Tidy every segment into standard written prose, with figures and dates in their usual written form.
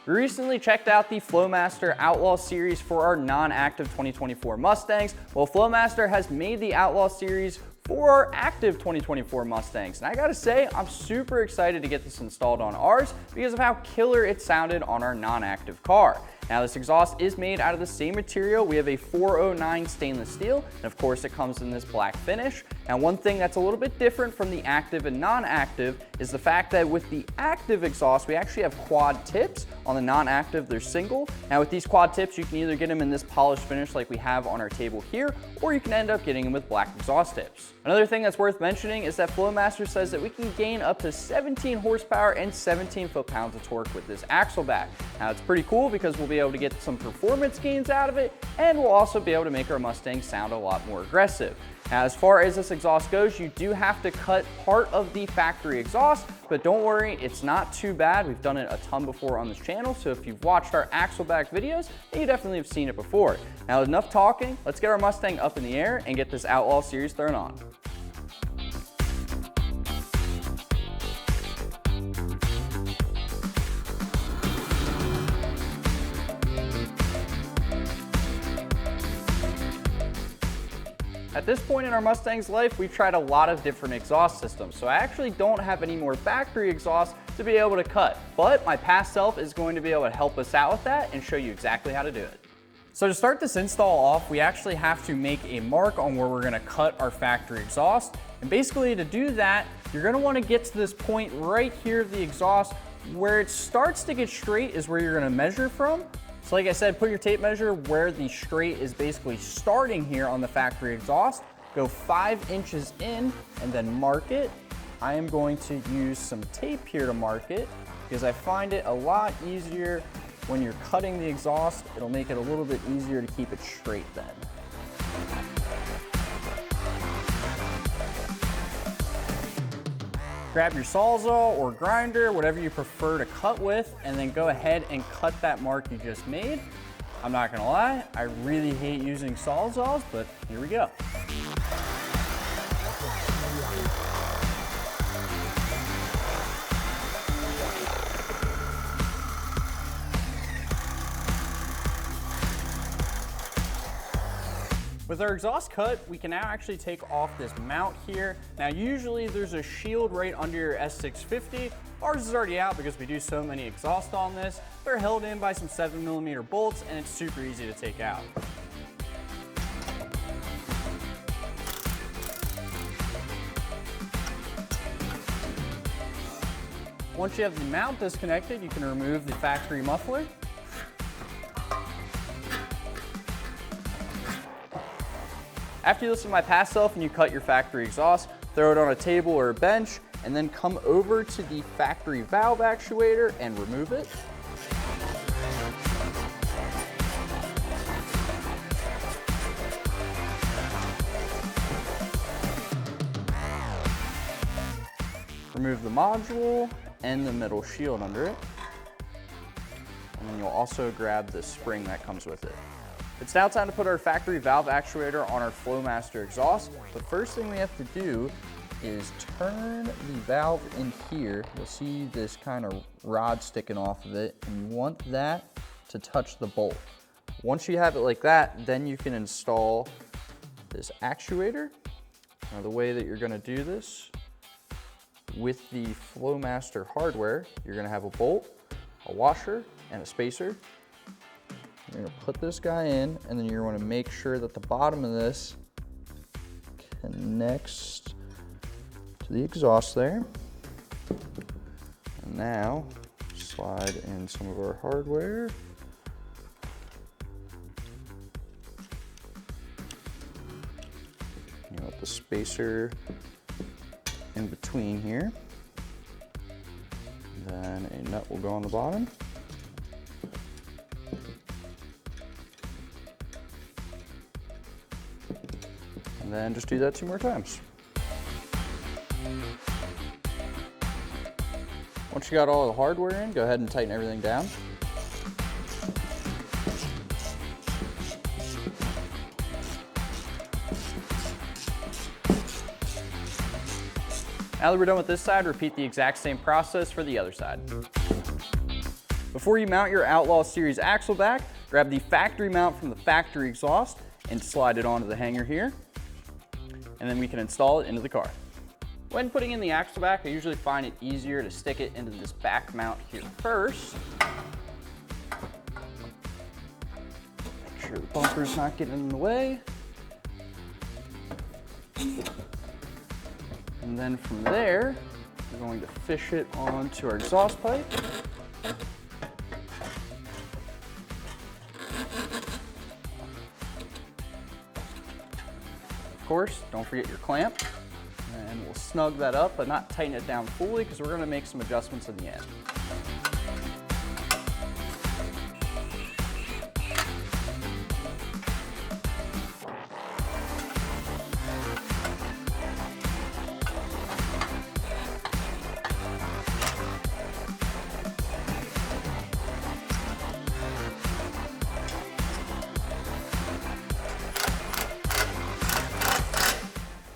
We recently checked out the Flowmaster Outlaw Series for our non-active 2024 Mustangs. Well, Flowmaster has made the Outlaw Series for our active 2024 Mustangs. And I gotta say, I'm super excited to get this installed on ours because of how killer it sounded on our non-active car. Now, this exhaust is made out of the same material. We have a 409 stainless steel, and of course it comes in this black finish. Now, one thing that's a little bit different from the active and non-active is the fact that with the active exhaust, we actually have quad tips. On the non-active, they're single. Now, with these quad tips, you can either get them in this polished finish like we have on our table here, or you can end up getting them with black exhaust tips. Another thing that's worth mentioning is that Flowmaster says that we can gain up to 17 horsepower and 17 foot-pounds of torque with this axle back. Now, it's pretty cool because we'll be able to get some performance gains out of it, and we'll also be able to make our Mustang sound a lot more aggressive. Now, as far as this exhaust goes, you do have to cut part of the factory exhaust, but don't worry, it's not too bad. We've done it a ton before on this channel, so if you've watched our axle back videos, then you definitely have seen it before. Now, enough talking, let's get our Mustang up in the air and get this Outlaw Series thrown on. At this point in our Mustang's life, we've tried a lot of different exhaust systems, so I actually don't have any more factory exhaust to be able to cut, but my past self is going to be able to help us out with that and show you exactly how to do it. So to start this install off, we actually have to make a mark on where we're gonna cut our factory exhaust, and basically to do that, you're gonna wanna get to this point right here of the exhaust where it starts to get straight is where you're gonna measure from. So like I said, put your tape measure where the straight is basically starting here on the factory exhaust. Go 5 inches in and then mark it. I am going to use some tape here to mark it because I find it a lot easier when you're cutting the exhaust. It'll make it a little bit easier to keep it straight then. Grab your Sawzall or grinder, whatever you prefer to cut with, and then go ahead and cut that mark you just made. I'm not gonna lie, I really hate using Sawzalls, but here we go. With our exhaust cut, we can now actually take off this mount here. Now, usually there's a shield right under your S650. Ours is already out because we do so many exhaust on this. They're held in by some 7mm bolts, and it's super easy to take out. Once you have the mount disconnected, you can remove the factory muffler. After you listen to my past self and you cut your factory exhaust, throw it on a table or a bench, and then come over to the factory valve actuator and remove it. Remove the module and the metal shield under it. And then you'll also grab the spring that comes with it. It's now time to put our factory valve actuator on our Flowmaster exhaust. The first thing we have to do is turn the valve in here. You'll see this kind of rod sticking off of it, and you want that to touch the bolt. Once you have it like that, then you can install this actuator. Now, the way that you're gonna do this with the Flowmaster hardware, you're gonna have a bolt, a washer, and a spacer. You're gonna put this guy in, and then you're gonna make sure that the bottom of this connects to the exhaust there. And now, slide in some of our hardware. You want the spacer in between here. Then a nut will go on the bottom. And then just do that 2 more times. Once you got all the hardware in, go ahead and tighten everything down. Now that we're done with this side, repeat the exact same process for the other side. Before you mount your Outlaw Series axle back, grab the factory mount from the factory exhaust and slide it onto the hanger here, and then we can install it into the car. When putting in the axle back, I usually find it easier to stick it into this back mount here first. Make sure the bumper's not getting in the way. And then from there, we're going to fish it onto our exhaust pipe. Of course, don't forget your clamp. And we'll snug that up, but not tighten it down fully because we're going to make some adjustments in the end.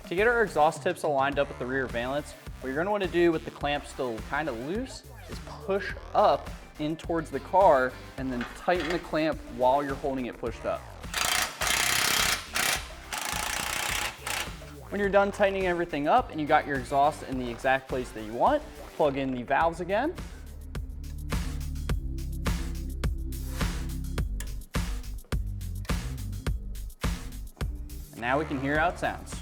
To get our exhaust tips aligned up with the rear valence, what you're going to want to do with the clamp still kind of loose is push up in towards the car and then tighten the clamp while you're holding it pushed up. When you're done tightening everything up and you got your exhaust in the exact place that you want, plug in the valves again. And now we can hear how it sounds.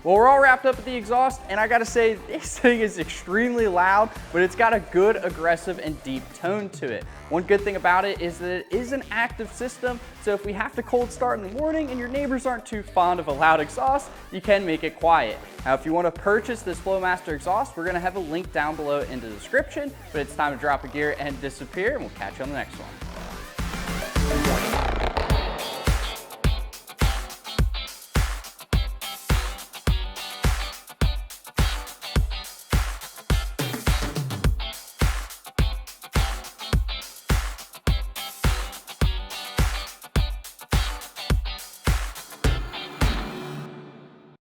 Well, we're all wrapped up with the exhaust, and I gotta say, this thing is extremely loud, but it's got a good, aggressive, and deep tone to it. One good thing about it is that it is an active system, so if we have to cold start in the morning and your neighbors aren't too fond of a loud exhaust, you can make it quiet. Now, if you wanna purchase this Flowmaster exhaust, we're gonna have a link down below in the description, but it's time to drop a gear and disappear, and we'll catch you on the next one.